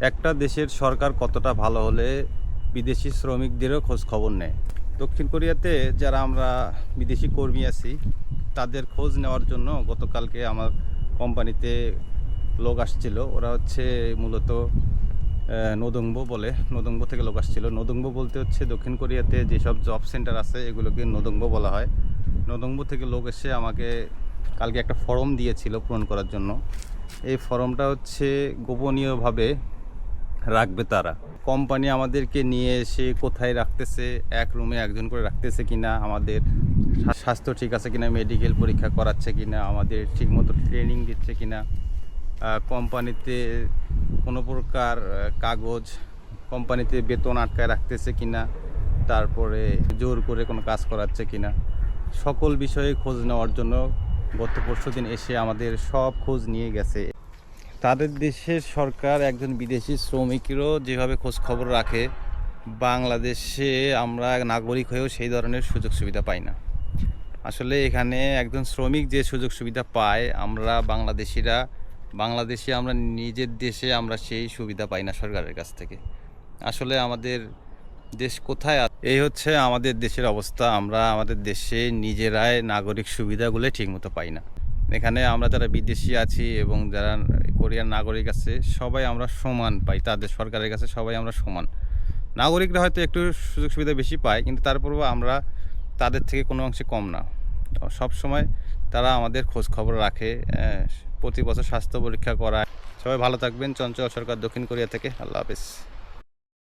একটা দেশের সরকার কতটা ভালো হলে বিদেশি শ্রমিকদেরও খোঁজ খবর নেয়। দক্ষিণ কোরিয়াতে যারা আমরা বিদেশি কর্মী আছি তাদের খোঁজ নেওয়ার জন্য গতকালকে আমার কোম্পানিতে লোক আসছিল। ওরা হচ্ছে মূলত নোদংবো বলে, নোদংবো থেকে লোক আসছিল। নোদংবো বলতে হচ্ছে দক্ষিণ কোরিয়াতে যেসব জব সেন্টার আছে এগুলোকে নোদংবো বলা হয়। নোদংবো থেকে লোক এসে আমাকে কালকে একটা ফর্ম দিয়েছিল পূরণ করার জন্য। এই ফর্মটা হচ্ছে গোপনীয়ভাবে রাখবে তারা। কোম্পানি আমাদেরকে নিয়ে এসে কোথায় রাখতেছে, এক রুমে একজন করে রাখতেছে কিনা, আমাদের স্বাস্থ্য ঠিক আছে কিনা, মেডিকেল পরীক্ষা করাচ্ছে কিনা, আমাদের ঠিকমতো ট্রেনিং দিচ্ছে কিনা, কোম্পানিতে কোনো প্রকার কাগজ, কোম্পানিতে বেতন আটকায় রাখতেছে কিনা, তারপরে জোর করে কোনো কাজ করাচ্ছে কিনা, সকল বিষয়ে খোঁজ নেওয়ার জন্য গত পরশুদিন এসে আমাদের সব খোঁজ নিয়ে গেছে। তাদের দেশের সরকার একজন বিদেশি শ্রমিকেরও যেভাবে খোঁজ খবর রাখে, বাংলাদেশে আমরা নাগরিক হয়েও সেই ধরনের সুযোগ সুবিধা পাই না। আসলে এখানে একজন শ্রমিক যে সুযোগ সুবিধা পায়, আমরা বাংলাদেশি আমরা নিজের দেশে আমরা সেই সুবিধা পাই না সরকারের কাছ থেকে। আসলে আমাদের দেশ কোথায়? এই হচ্ছে আমাদের দেশের অবস্থা। আমরা আমাদের দেশে নিজেরাই নাগরিক সুবিধাগুলো ঠিকমতো পাই না। এখানে আমরা যারা বিদেশি আছি এবং যারা কোরিয়ার নাগরিক আছে সবাই আমরা সমান পাই, তাদের সরকারের কাছে সবাই আমরা সমান। নাগরিকরা হয়তো একটু সুযোগ সুবিধা বেশি পায়, কিন্তু তারপরেও আমরা তাদের থেকে কোনো অংশে কম না। সব সময় তারা আমাদের খোঁজ খবর রাখে, প্রতি বছর স্বাস্থ্য পরীক্ষা করায়। সবাই ভালো থাকবেন। চঞ্চল সরকার, দক্ষিণ কোরিয়া থেকে। আল্লাহ হাফেজ।